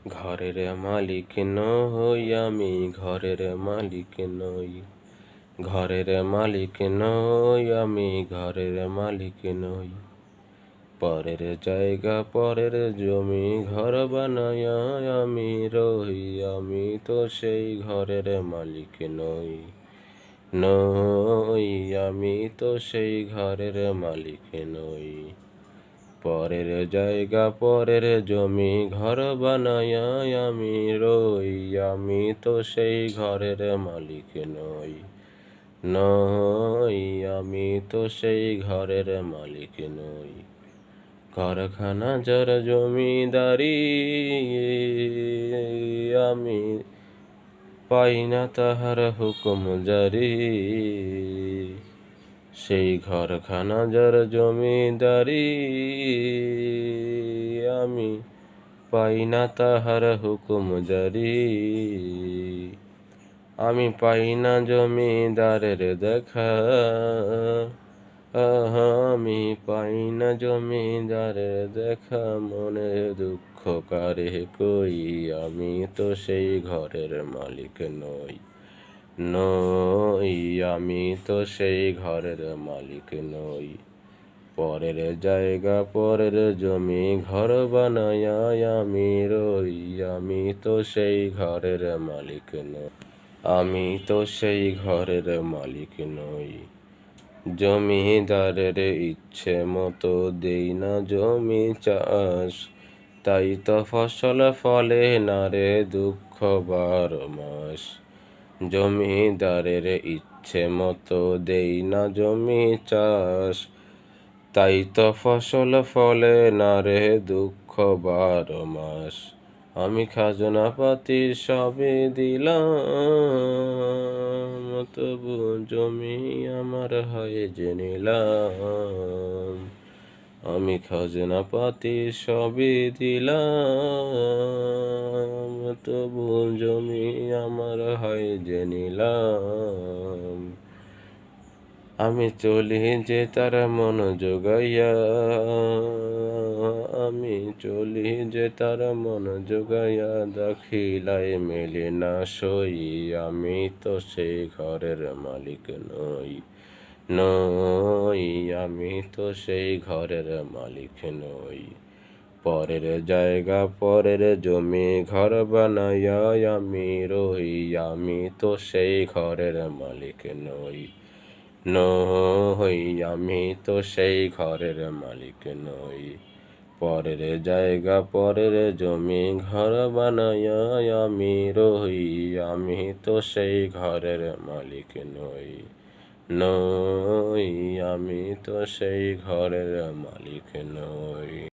ঘরের মালিক নই আমি, ঘরের মালিক নই। ঘরের মালিক নই আমি, ঘরের মালিক নই। পরের জায়গা পরের জমি ঘর বানায়া আমি রই, আমি তো সেই ঘরের মালিক নই। নই, আমি তো সেই ঘরের মালিক নই। পরের জায়গা পরের জমি ঘর বানায়া আমি রই, আমি তো সেই ঘরের মালিক নই। নই, আমি তো সেই ঘরের মালিক নই। কারখানা যার জমিদারি আমি পাই না তাহার হুকুম জারি। সেই ঘরখানা যার জমিদারি আমি পাই না তাহার হুকুম জারি। আমি পাই না জমিদারের দেখা, আমি পাই না জমিদারের দেখা। মনে দুঃখ কারে কই, আমি তো সেই ঘরের মালিক নই। নই, আমি তো সেই ঘরের মালিক নই। পরের জায়গা পরের জমি ঘর বানায়া আমি রই, আমি তো সেই ঘরের মালিক নই। আমি তো সেই ঘরের মালিক নই। জমিদারের ইচ্ছে মতো দেই না জমি চাষ, তাই তো ফসল ফলে না রে দুঃখ 12 মাস। জমিদারের ইচ্ছে মতো দেই না জমি চাষ, তাই তো ফসল ফলে না রে দুঃখ 12 মাস। আমি খাজনা পাতি সবই দিলাম, তবু জমি আমার হয় যে নিলাম। আমি খাজনা পাতি সবই দিলাম, তবু জমি আমার হয় যে নিলাম। আমি চলি যে তার মন জোগাইয়া, আমি চলি যে তার মন জোগাইয়া, দাখিলায় মেলে না সই, আমি তো সেই ঘরের মালিক নই। নই, আমি তো সেই ঘরের মালিক নই। পরের জায়গা পরের জমি ঘর বানায়া আমি রই, আমি তো সেই ঘরের মালিক নই। নই, আমি তো সেই ঘরের মালিক নই। পরের জায়গা পরের জমি ঘর বানায়া আমি রই, আমি তো সেই ঘরের মালিক নই। নই, আমি তো সেই ঘরের মালিক নই।